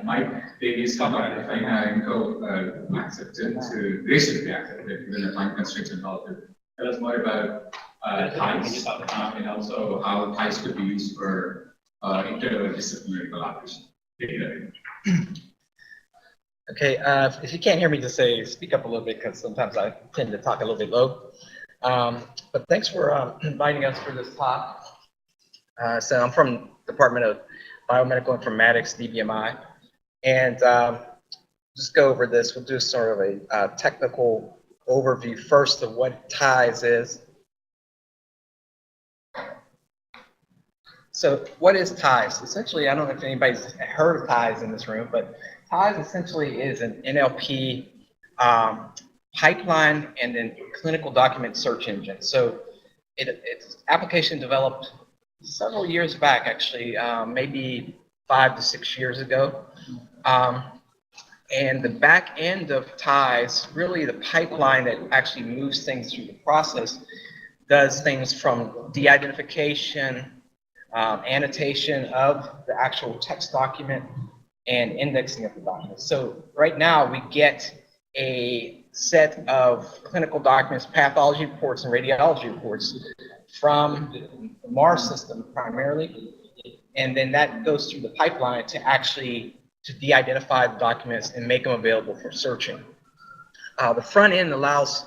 my baby's component, Faina and accepted to graciously accepted within the time constraints involved. Tell us more about ties and also how ties could be used for interdisciplinary collaboration. Okay, if you can't hear me, just say speak up a little bit because sometimes I tend to talk a little bit low. But thanks for inviting us for this talk. So I'm from Department of Biomedical Informatics, DBMI, and just go over this. We'll do sort of a technical overview first of what ties is. So what is ties? Essentially, I don't know if anybody's heard of ties in this room, but ties essentially is an NLP pipeline and then clinical document search engine. So it's application developed several years back, actually, maybe 5 to 6 years ago. And the back end of ties, really the pipeline that actually moves things through the process, does things from de-identification, annotation of the actual text document, and indexing of the document. So right now we get a set of clinical documents, pathology reports, and radiology reports from the MARS system primarily, and then that goes through the pipeline to actually de-identify the documents and make them available for searching. The front end allows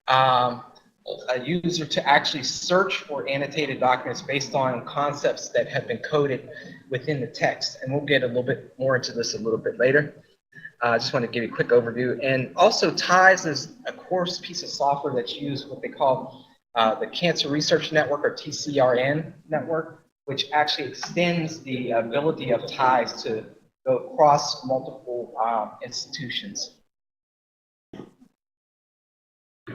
a user to actually search for annotated documents based on concepts that have been coded within the text, and we'll get a little bit more into this a little bit later. I just want to give you a quick overview. And also ties is a course piece of software that's used what they call the Cancer Research Network, or TCRN network, which actually extends the ability of ties to go across multiple institutions.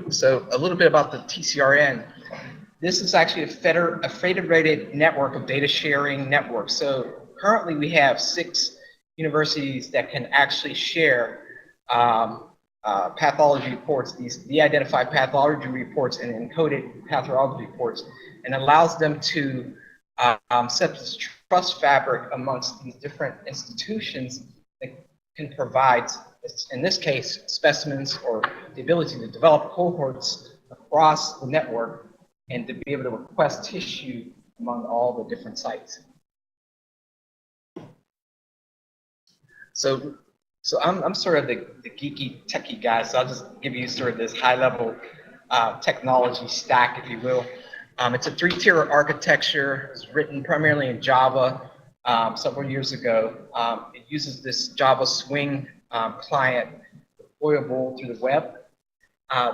So a little bit about the TCRN. This is actually a federated network of data sharing networks. So currently we have 6 universities that can actually share pathology reports, these de-identified pathology reports and encoded pathology reports, and allows them to set this trust fabric amongst these different institutions that can provide, in this case, specimens, or the ability to develop cohorts across the network and to be able to request tissue among all the different sites. So I'm sort of the geeky, techie guy, so I'll just give you sort of this high-level technology stack, if you will. It's a 3-tier architecture. It's written primarily in Java several years ago. It uses this Java Swing client deployable through the web.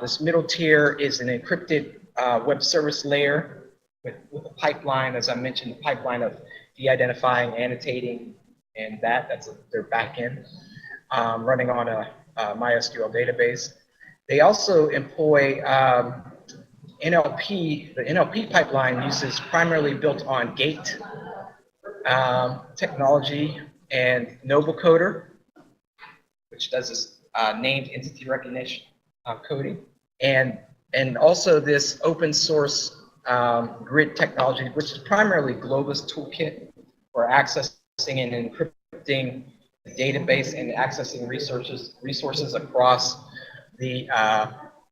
This middle tier is an encrypted web service layer with a pipeline, as I mentioned, the pipeline of de-identifying, annotating, and that's their backend, running on a MySQL database. They also employ NLP. The NLP pipeline uses primarily built on Gate technology and NovoCoder, which does this named entity recognition coding, and also this open source grid technology, which is primarily Globus toolkit for accessing and encrypting the database and accessing resources across the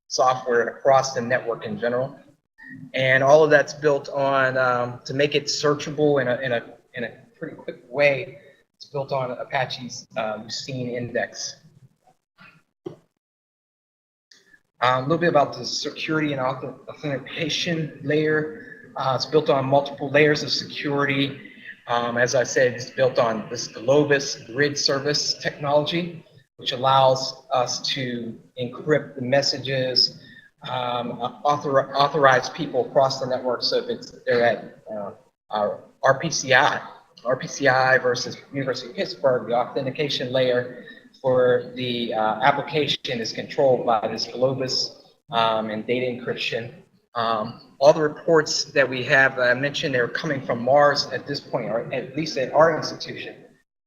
software and across the network in general. And all of that's built on to make it searchable in a pretty quick way. It's built on Apache's Lucene index. A little bit about the security and authentication layer. It's built on multiple layers of security. As I said, it's built on this Globus grid service technology, which allows us to encrypt the messages, authorize people across the network. So if they're at RPCI versus University of Pittsburgh, the authentication layer for the application is controlled by this Globus and data encryption. All the reports that we have, I mentioned, they're coming from Mars at this point, or at least at our institution,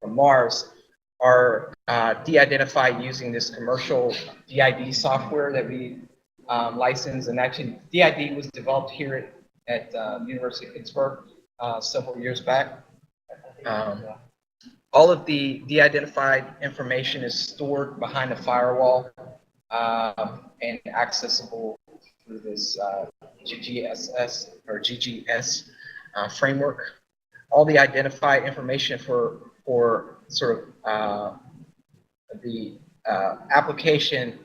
from Mars, are de-identified using this commercial DID software that we license. And actually, DID was developed here at University of Pittsburgh several years back. All of the de-identified information is stored behind a firewall and accessible through this GGSS or GGS framework. All the identified information for sort of the application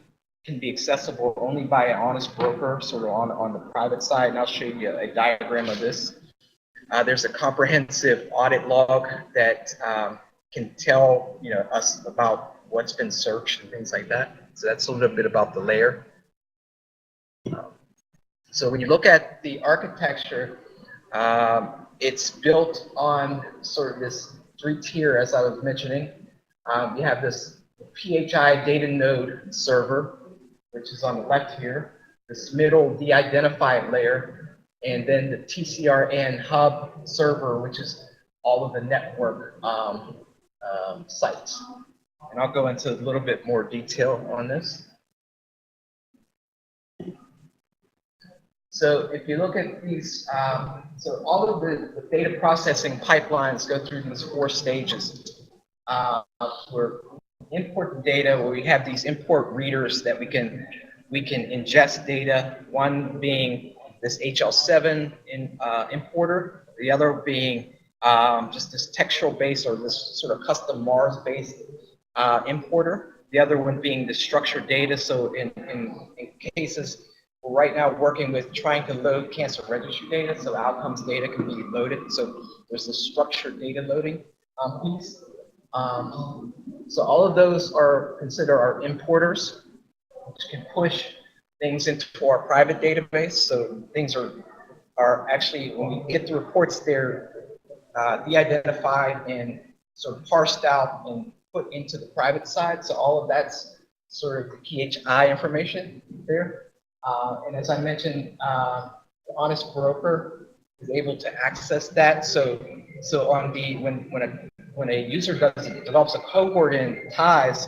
can be accessible only by an honest broker, sort of on the private side, and I'll show you a diagram of this. There's a comprehensive audit log that can tell us about what's been searched and things like that. So that's a little bit about the layer. So when you look at the architecture, it's built on sort of this 3-tier, as I was mentioning. You have this PHI data node server, which is on the left here, this middle de-identified layer, and then the TCRN hub server, which is all of the network sites. And I'll go into a little bit more detail on this. So if you look at these, so all of the data processing pipelines go through these 4 stages. Where import the data, where we have these import readers that we can ingest data. One being this HL7 importer, the other being just this textual based or this sort of custom Mars based importer. The other one being the structured data. So in cases, we're right now working with trying to load cancer registry data, so outcomes data can be loaded. So there's the structured data loading piece. So all of those are considered our importers, which can push things into our private database. So things are actually, when we get the reports, they're de-identified and sort of parsed out and put into the private side. So all of that's sort of the PHI information there. And as I mentioned, the honest broker is able to access that. So on the when a user develops a cohort in ties,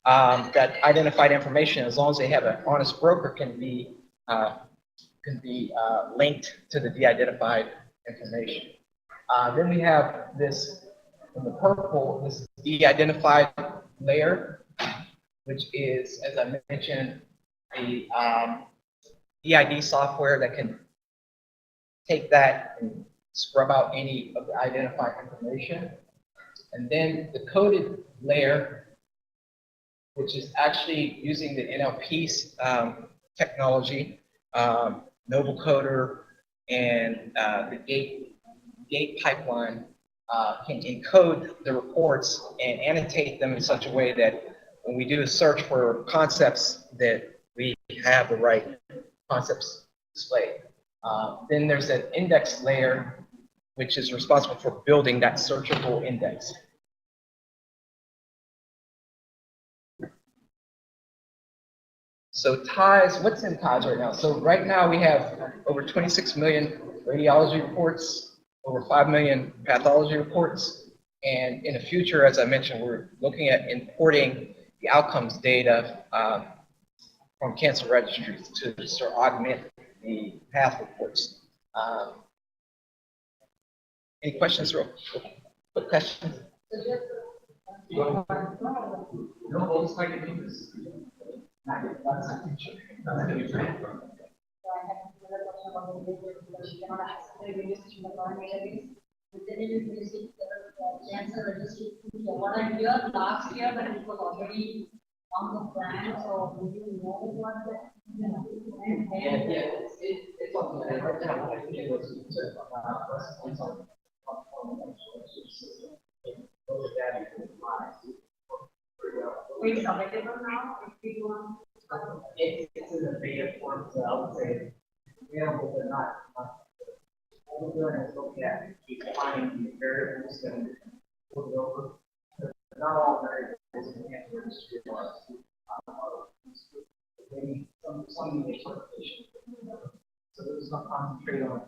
that identified information, as long as they have an honest broker, can be linked to the de-identified information. Then we have this in the purple, this de-identified layer, which is, as I mentioned, a EID software that can take that and scrub out any of the identified information. And then the coded layer, which is actually using the NLP technology, Noble Coder, and the gate pipeline can encode the reports and annotate them in such a way that when we do a search for concepts, that we have the right concepts displayed. Then there's an index layer, which is responsible for building that searchable index. So ties, what's in ties right now? So right now we have over 26 million radiology reports, over 5 million pathology reports, and in the future, as I mentioned, we're looking at importing the outcomes data from cancer registries to sort of augment the path reports. Any questions, real quick questions? No, it's like a what I heard last year that it was already on the plan, so do you know what that? It's on the right now. It's available now if we want. It's in the beta form, so I would say available, but not. What we're doing is looking at defining the variables and put it over. Not all variables in the registry are some interpretation. So let's not concentrate on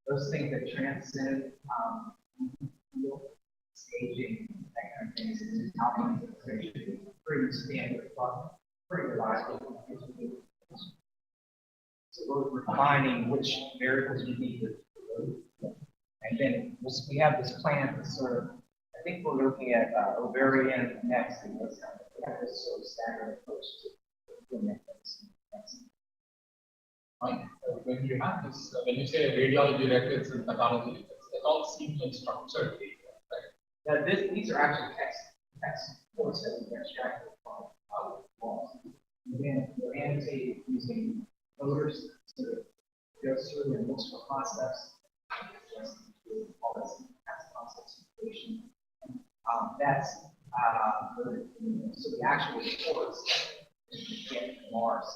those things that transcend staging, that kind of things. It's outcome information, pretty standard, pretty reliable. So we're refining which variables we need to load. And then we have this plan to sort of think we're looking at ovarian next, and we have this sort of standard approach to implement this. When you have this, when you say radiology records and pathology, it all seems like structured data, right? These are actually text reports that we extracted from walls. And then they're annotated using coders to go through and look for concepts. All this concepts information. That's so the actual reports that you get from Mars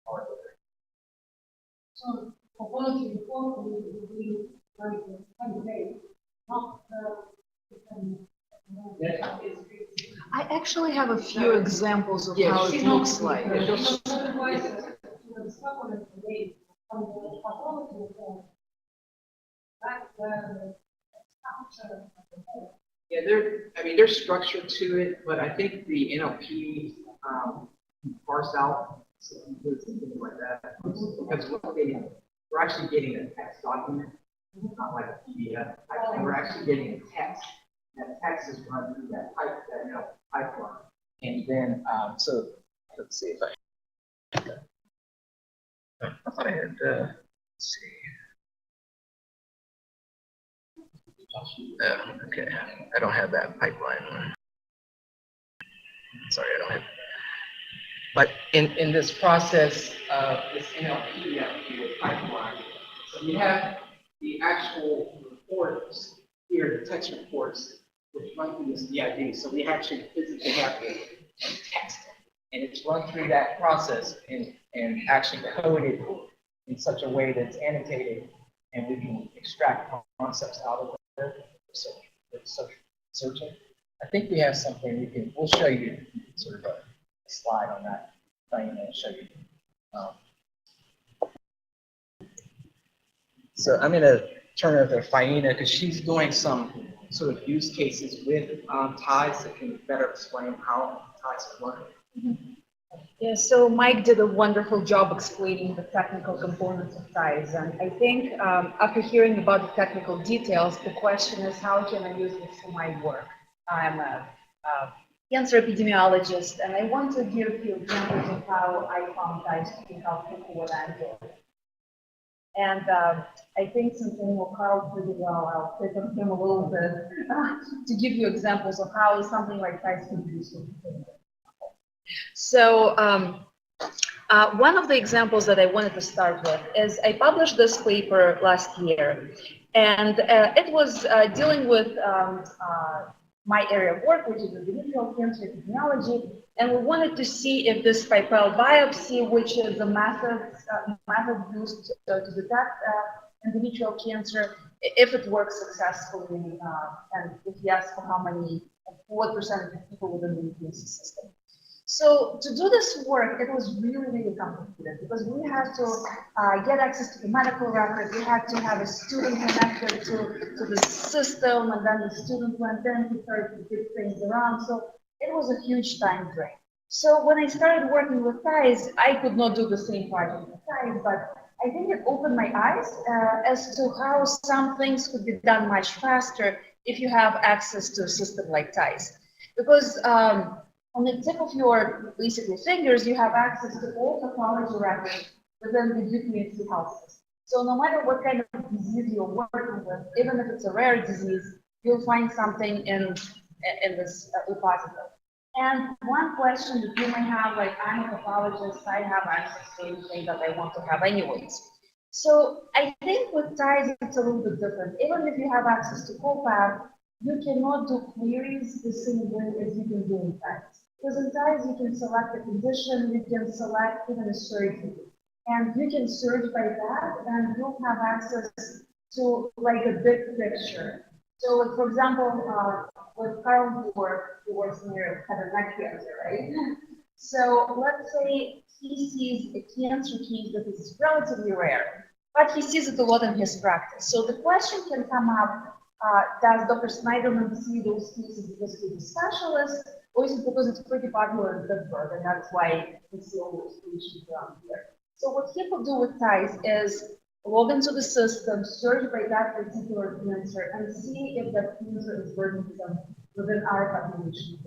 are there. So pathology report will be like not I actually have a few examples of how it looks like. Yeah, they're structured to it, but I think the NLP parse out some things like that because we're actually getting a text document, not like a PDF. We're actually getting a text. That text is run through that pipeline, and then so let's see if I thought I had let's see. Okay, I don't have that pipeline. Sorry, I don't have. But in this process of this NLP pipeline, so we have the actual reports here, the text reports, which run through this DID. So we actually physically have the text, and it's run through that process and actually coded in such a way that's annotated, and we can extract concepts out of there. So searching. I think we have something we'll show you sort of a slide on that thing and show you. So I'm going to turn it over to Faina because she's doing some sort of use cases with ties that can better explain how ties work. Yeah, so Mike did a wonderful job explaining the technical components of ties, and I think after hearing about the technical details, the question is how can I use this for my work? I'm a cancer epidemiologist, and I want to give you examples of how I found ties to be helpful for what I'm doing. And I think since I know Carl pretty well, I'll pick on him a little bit to give you examples of how something like ties can be useful. So one of the examples that I wanted to start with is I published this paper last year, and it was dealing with my area of work, which is individual cancer epidemiology, and we wanted to see if this spipal biopsy, which is a method used to detect individual cancer, if it works successfully, and if yes, for what percentage of people within the immune system. So to do this work, it was really, really complicated because we had to get access to the medical record. We had to have a student connected to the system, and then the student went in to start to get things around. So it was a huge time drain. So when I started working with ties, I could not do the same project with ties, but I think it opened my eyes as to how some things could be done much faster if you have access to a system like ties. Because on the tip of your, basically, fingers, you have access to all pathology records within the UPMC health system. So no matter what kind of disease you're working with, even if it's a rare disease, you'll find something in this repository. And one question that you may have, like, I'm a pathologist, I have access to anything that I want to have anyways. So I think with ties, it's a little bit different. Even if you have access to CompPath, you cannot do queries the same way as you can do in ties. Because in ties, you can select a condition, you can select even a surgery. And you can search by that, and you'll have access to like a big picture. So, like, for example, with Carl's work, he works near head and neck cancer, right? So let's say he sees a cancer case that is relatively rare, but he sees it a lot in his practice. So the question can come up, does Dr. Snyderman see those cases because he's a specialist, or is it because it's pretty popular in Pittsburgh, and that's why we see all those patients around here? So what he could do with ties is log into the system, search by that particular cancer, and see if that cancer is burdensome within our population.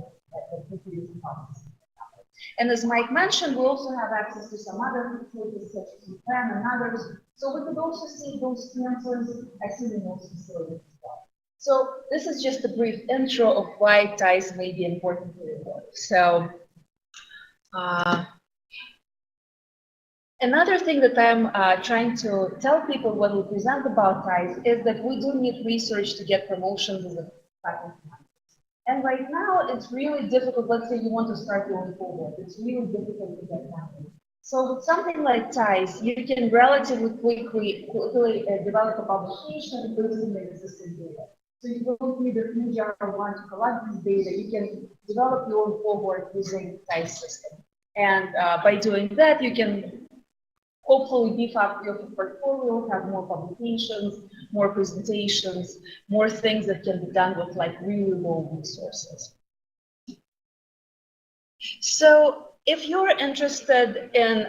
And as Mike mentioned, we also have access to some other facilities such as UPenn and others. So we could also see those cancers actually in those facilities as well. So this is just a brief intro of why ties may be important to your work. So another thing that I'm trying to tell people when we present about ties is that we do need research to get promotions as a faculty. And right now, it's really difficult. Let's say you want to start your own cohort. It's really difficult to get that. So with something like ties, you can relatively quickly develop a publication based on the existing data. So you don't need a huge R1 to collect this data. You can develop your own cohort using the ties system. And by doing that, you can hopefully beef up your portfolio, have more publications, more presentations, more things that can be done with like really low resources. So if you're interested in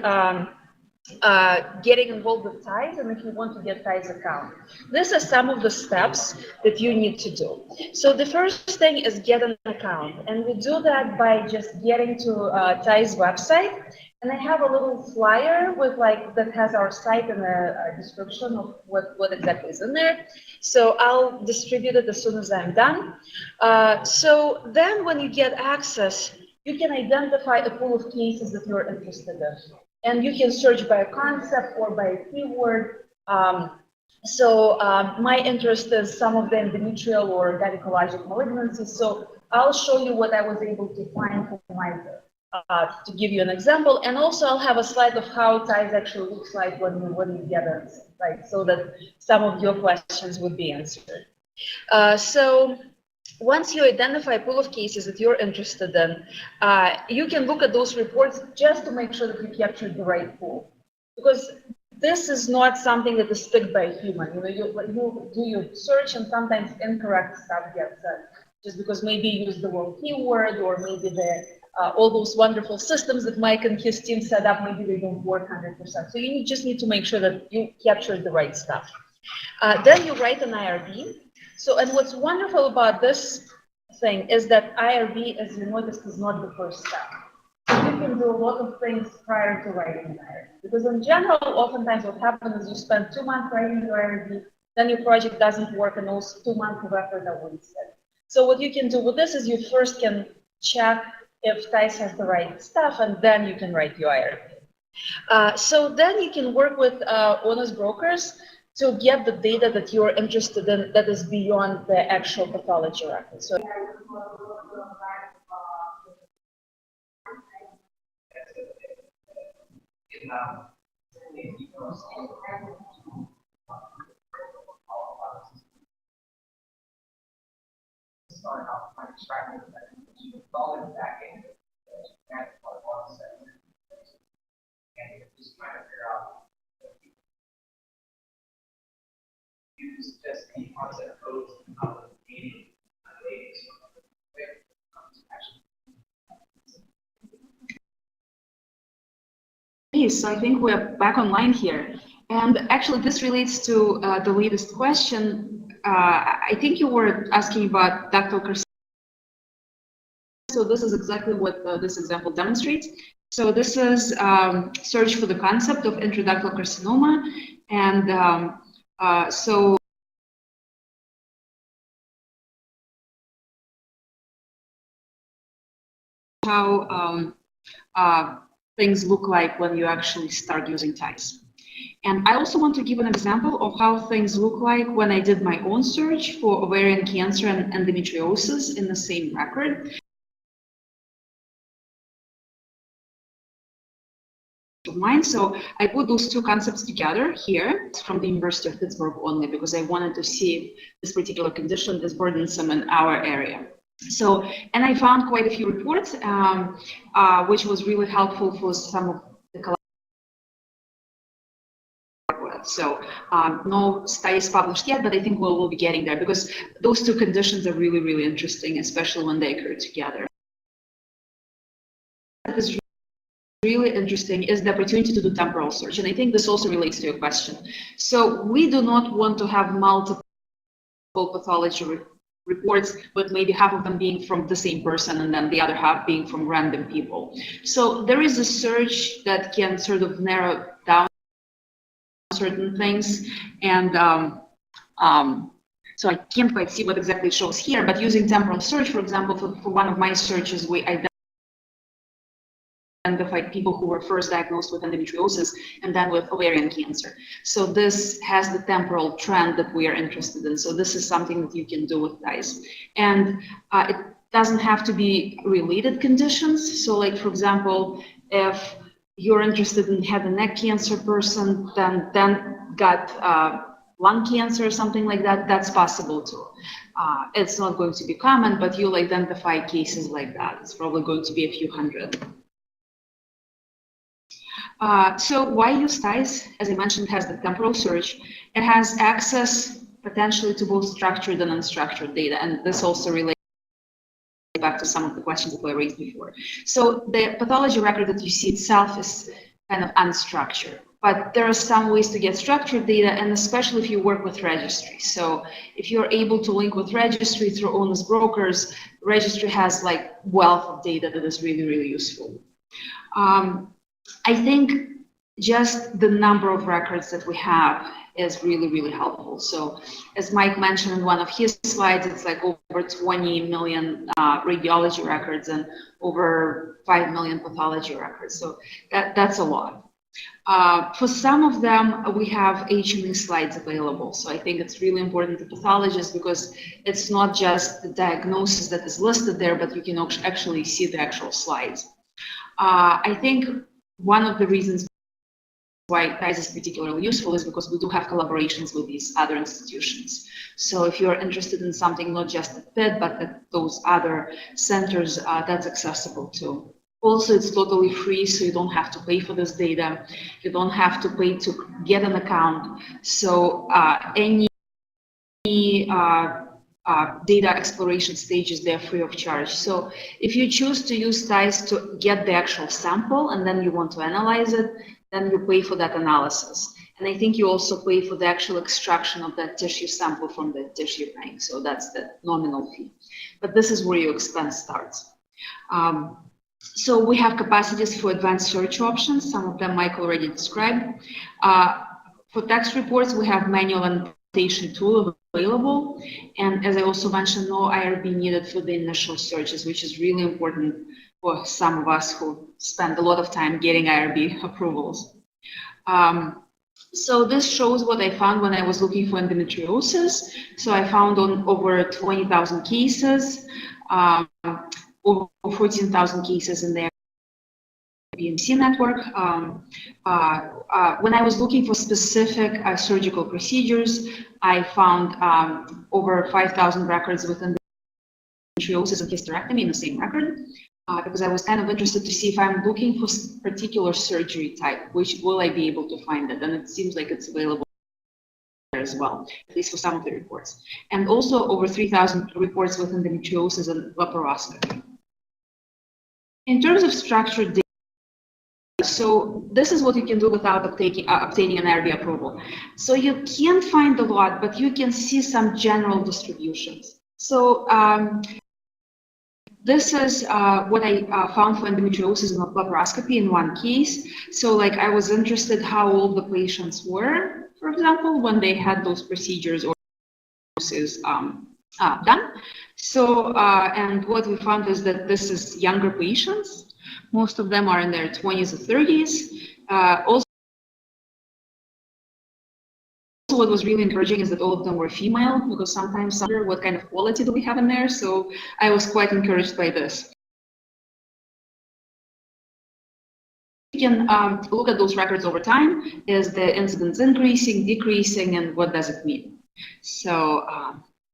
getting involved with ties, and if you want to get ties account, these are some of the steps that you need to do. So the first thing is get an account, and we do that by just getting to ties website. And I have a little flyer with that has our site and a description of what exactly is in there. So I'll distribute it as soon as I'm done. So then when you get access, you can identify a pool of cases that you're interested in. And you can search by a concept or by a keyword. My interest is some of the endometrial or gynecologic malignancies. So I'll show you what I was able to find for my work. To give you an example, and also I'll have a slide of how ties actually looks like when you get it, right? So that some of your questions would be answered. So once you identify a pool of cases that you're interested in, you can look at those reports just to make sure that you captured the right pool, because this is not something that is picked by a human. You do your search, and sometimes incorrect stuff gets said, just because maybe you use the wrong keyword, or maybe all those wonderful systems that Mike and his team set up, maybe they don't work 100%. So you just need to make sure that you capture the right stuff. Then you write an IRB. So, and what's wonderful about this thing is that IRB, as you noticed, is not the first step. So you can do a lot of things prior to writing an IRB. Because in general, oftentimes what happens is you spend 2 months writing your IRB, then your project doesn't work, and those 2 months of effort are wasted. So what you can do with this is you first can check if ties has the right stuff, and then you can write your IRB. So then you can work with honest brokers to get the data that you're interested in that is beyond the actual pathology record. So use just the concept codes of the meeting So I think we're back online here. And actually this relates to the latest question. I think you were asking about ductal carcinoma. So this is exactly what this example demonstrates. So this is search for the concept of intraductal carcinoma. And so how things look like when you actually start using ties. And I also want to give an example of how things look like when I did my own search for ovarian cancer and endometriosis in the same record. Of mine. So I put those two concepts together here. It's from the University of Pittsburgh only because I wanted to see if this particular condition is burdensome in our area. So, and I found quite a few reports, which was really helpful for some of the collaborators. So no studies published yet, but I think we'll be getting there because those two conditions are really, really interesting, especially when they occur together. What is really interesting is the opportunity to do temporal search. And I think this also relates to your question. So we do not want to have multiple pathology reports, but maybe half of them being from the same person and then the other half being from random people. So there is a search that can sort of narrow down certain things. And so I can't quite see what exactly it shows here, but using temporal search, for example, for one of my searches, we identified people who were first diagnosed with endometriosis and then with ovarian cancer. So this has the temporal trend that we are interested in. So this is something that you can do with TICE. And it doesn't have to be related conditions. So like, for example, if you're interested in head and neck cancer person, then got lung cancer or something like that, that's possible too. It's not going to be common, but you'll identify cases like that. It's probably going to be a few hundred. So why use TICE? As I mentioned, it has the temporal search. It has access potentially to both structured and unstructured data. And this also relates back to some of the questions that were raised before. So the pathology record that you see itself is kind of unstructured. But there are some ways to get structured data, and especially if you work with registry. So if you're able to link with registry through honest brokers, registry has like wealth of data that is really, really useful. I think just the number of records that we have is really, really helpful. So as Mike mentioned in one of his slides, it's like over 20 million radiology records and over 5 million pathology records. So that's a lot. For some of them, we have HME slides available. So I think it's really important to pathologists because it's not just the diagnosis that is listed there, but you can actually see the actual slides. I think one of the reasons why TICE is particularly useful is because we do have collaborations with these other institutions. So if you're interested in something not just at PIT, but at those other centers, that's accessible too. Also, it's totally free, so you don't have to pay for this data. You don't have to pay to get an account. So any data exploration stage is there free of charge. So if you choose to use TICE to get the actual sample and then you want to analyze it, then you pay for that analysis. And I think you also pay for the actual extraction of that tissue sample from the tissue bank. So that's the nominal fee. But this is where your expense starts. So we have capacities for advanced search options. Some of them Mike already described. For text reports, we have manual annotation tool available. And as I also mentioned, no IRB needed for the initial searches, which is really important for some of us who spend a lot of time getting IRB approvals. So this shows what I found when I was looking for endometriosis. So I found on over 20,000 cases, over 14,000 cases in the BMC network. When I was looking for specific surgical procedures, I found over 5,000 records within endometriosis and hysterectomy in the same record, because I was kind of interested to see if I'm looking for particular surgery type, which will I be able to find it? And it seems like it's available there as well, at least for some of the reports. And also over 3,000 reports with endometriosis and laparoscopy. In terms of structured data, so this is what you can do without obtaining an IRB approval. So you can't find a lot, but you can see some general distributions. So this is what I found for endometriosis and laparoscopy in one case. So like I was interested how old the patients were, for example, when they had those procedures or done. So, and what we found is that this is younger patients. Most of them are in their 20s or 30s. Also, what was really encouraging is that all of them were female, because sometimes I wonder what kind of quality do we have in there. So I was quite encouraged by this. You can look at those records over time. Is the incidence increasing, decreasing, and what does it mean? So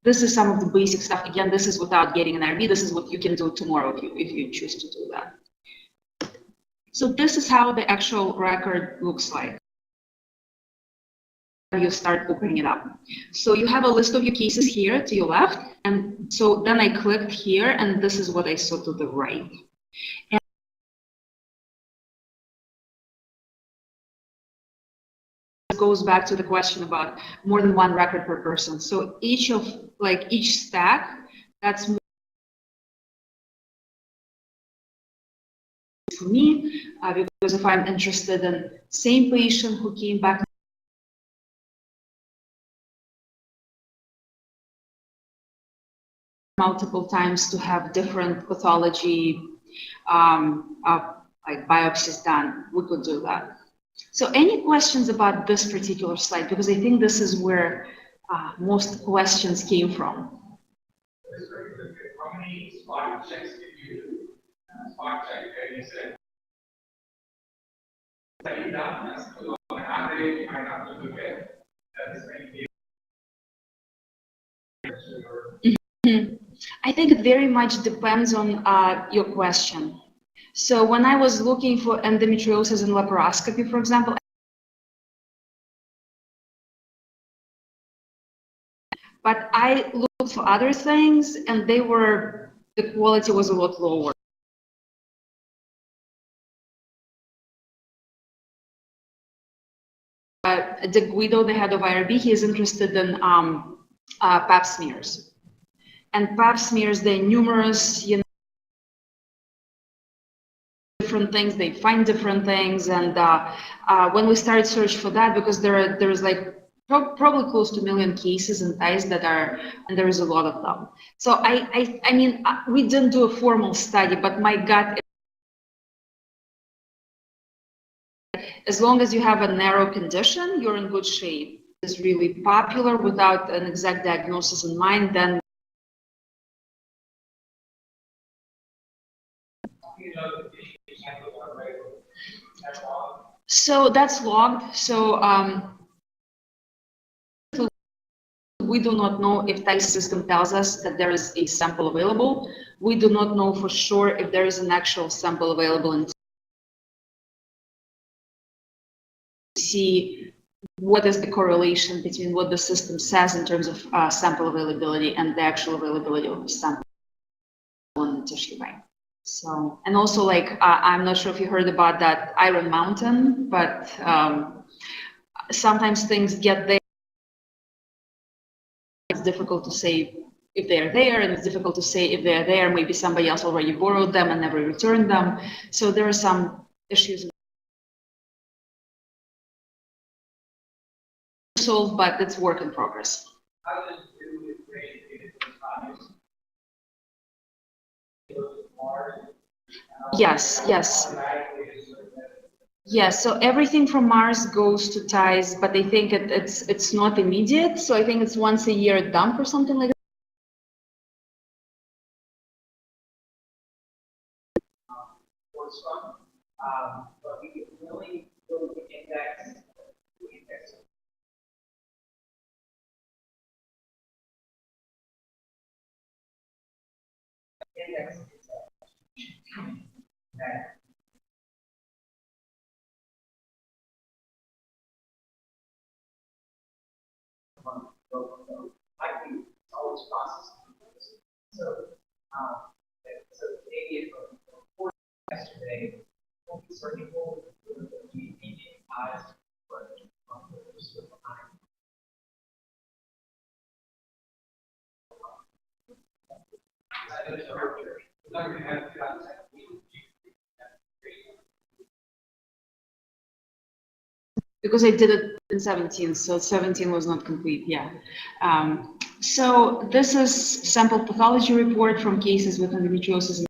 this is some of the basic stuff. Again, this is without getting an IRB. This is what you can do tomorrow if you choose to do that. So this is how the actual record looks like. You start opening it up. So you have a list of your cases here to your left. And so then I clicked here, and this is what I saw to the right. And it goes back to the question about more than one record per person. So each stack That's more for me, because if I'm interested in same patient who came back multiple times to have different pathology like biopsies done, we could do that. So any questions about this particular slide? Because I think this is where most questions came from. How many spot checks did you do? Spot check, you said. Average, I have to look at I think it very much depends on your question. So when I was looking for endometriosis in laparoscopy, for example, but I looked for other things and the quality was a lot lower. De Guido, the head of IRB, he is interested in pap smears. And pap smears, they're numerous, different things, they find different things. And when we started search for that, because there's like probably close to 1 million cases in ties that are, and there is a lot of them. So I mean, we didn't do a formal study, but my gut, as long as you have a narrow condition, you're in good shape. It's really popular without an exact diagnosis in mind, then so that's logged. So we do not know if TIE system tells us that there is a sample available. We do not know for sure if there is an actual sample available and see what is the correlation between what the system says in terms of sample availability and the actual availability of the sample on the tissue bank. So, and also like, I'm not sure if you heard about that Iron Mountain, but sometimes things get there. It's difficult to say if they're there, and it's difficult to say if they're there, maybe somebody else already borrowed them and never returned them. So there are some issues solved, but it's work in progress. Yes, yes. Yes, so everything from Mars goes to TIEs, but I think it's not immediate. So I think it's once a year dump or something like that. But we can really go to index. I think it's always processing. So maybe yesterday, certain people eyes, because I did it in 17, so 17 was not complete, yeah. So this is sample pathology report from cases with endometriosis.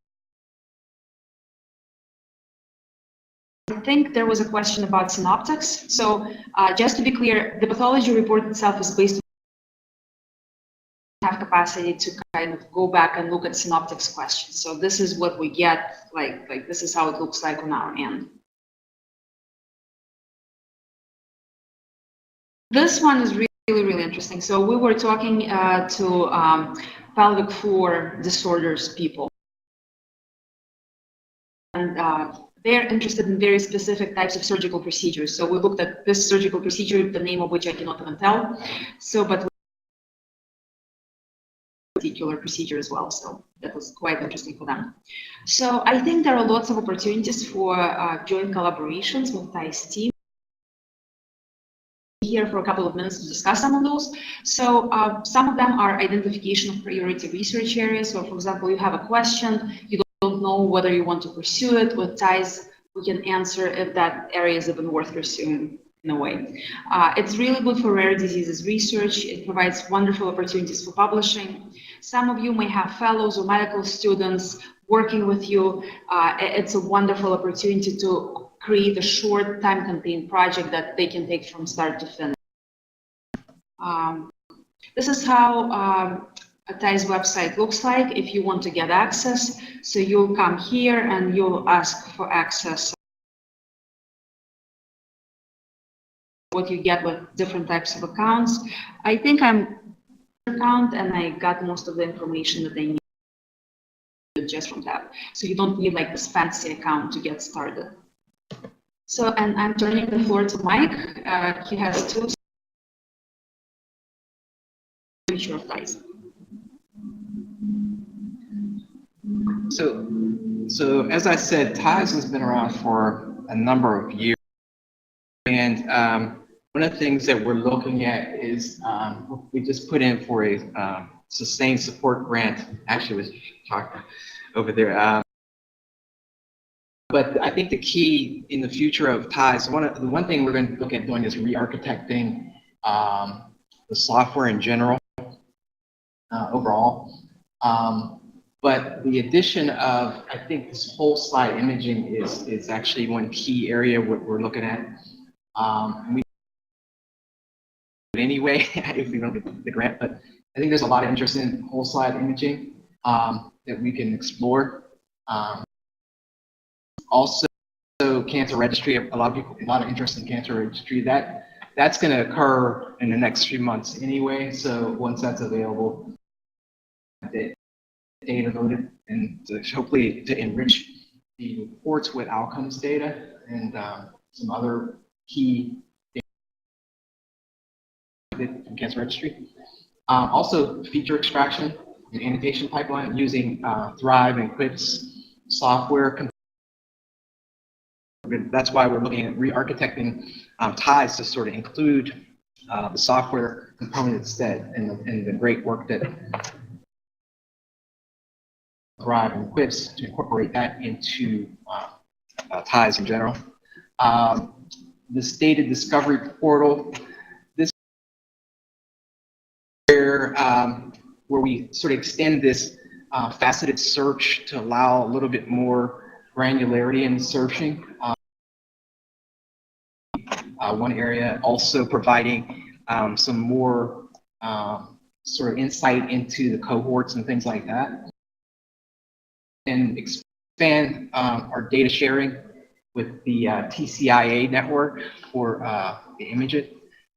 I think there was a question about synoptics. So just to be clear, the pathology report itself is based on have capacity to kind of go back and look at synoptics questions. So this is what we get, like this is how it looks like on our end. This one is really interesting. So we were talking to pelvic floor disorders people. And they're interested in very specific types of surgical procedures. So we looked at this surgical procedure, the name of which I cannot even tell. So, but particular procedure as well. So that was quite interesting for them. So I think there are lots of opportunities for joint collaborations with TIE's team. here for a couple of minutes to discuss some of those. So some of them are identification of priority research areas. So for example, you have a question, you don't know whether you want to pursue it. With TIES, we can answer if that area is even worth pursuing in a way. It's really good for rare diseases research. It provides wonderful opportunities for publishing. Some of you may have fellows or medical students working with you. It's a wonderful opportunity to create a short time contained project that they can take from start to finish. This is how a TIES website looks like if you want to get access. So you'll come here and you'll ask for access. What you get with different types of accounts. I think I'm account and I got most of the information that I need just from that. So you don't need like this fancy account to get started. So, and I'm turning the floor to Mike. He has two. Future of TIES. So as I said, TIES has been around for a number of years. And one of the things that we're looking at is we just put in for a sustained support grant. Actually, was talking over there. But I think the key in the future of TIES, the one thing we're going to look at doing is re-architecting the software in general, overall. But the addition of, I think this whole slide imaging is actually one key area what we're looking at. We anyway, if we don't get the grant, but I think there's a lot of interest in whole slide imaging that we can explore. Also, cancer registry, a lot of interest in cancer registry. That's going to occur in the next few months anyway. So once that's available, the data loaded and hopefully to enrich the reports with outcomes data and some other key data from cancer registry. Also, feature extraction and annotation pipeline using Thrive and Quips software. That's why we're looking at re-architecting TIES to sort of include the software components and the great work that Thrive and Quips to incorporate that into TIES in general. This data discovery portal, this where we sort of extend this faceted search to allow a little bit more granularity in searching. One area also providing some more sort of insight into the cohorts and things like that. And expand our data sharing with the TCIA network for the images.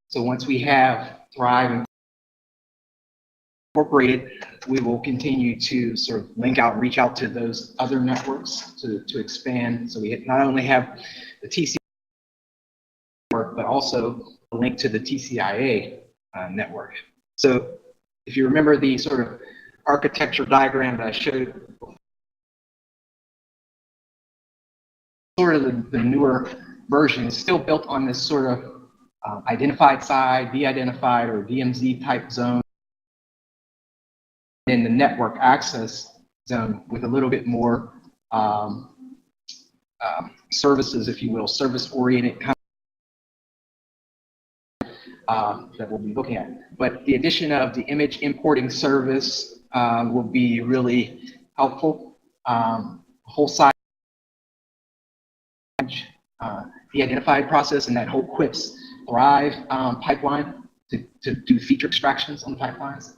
So once we have Thrive and incorporated, we will continue to sort of link out and reach out to those other networks to expand. So we not only have the TCIA network, but also a link to the TCIA network. So if you remember the sort of architecture diagram that I showed, sort of the newer version is still built on this sort of identified side, de-identified, or DMZ type zone. In the network access zone with a little bit more services, if you will, service-oriented kind that we'll be looking at. But the addition of the image importing service will be really helpful. Whole site the identified process and that whole Quips Thrive pipeline to do feature extractions on the pipelines.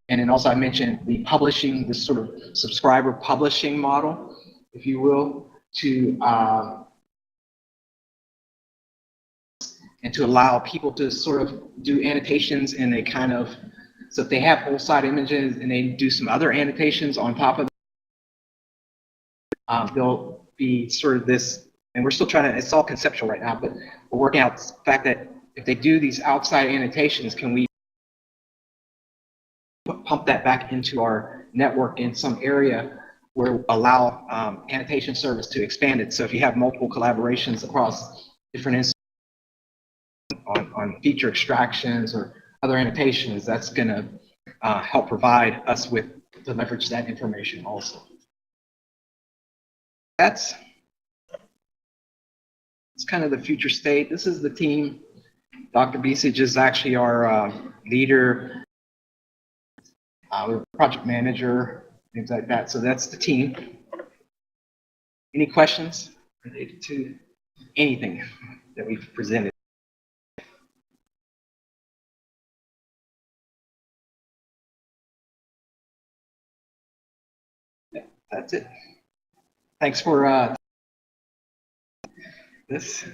And then also I mentioned the publishing, this sort of subscriber publishing model, if you will, to and to allow people to sort of do annotations in a kind of, so if they have whole site images and they do some other annotations on top of there'll be sort of this, and we're still trying to, it's all conceptual right now, but we're working out the fact that if they do these outside annotations, can we pump that back into our network in some area where allow annotation service to expand it. So if you have multiple collaborations across different on feature extractions or other annotations, that's going to help provide us with to leverage that information also. That's kind of the future state. This is the team. Dr. Bisage is actually our leader, project manager, things like that. So that's the team. Any questions related to anything that we've presented? That's it. Thanks for this.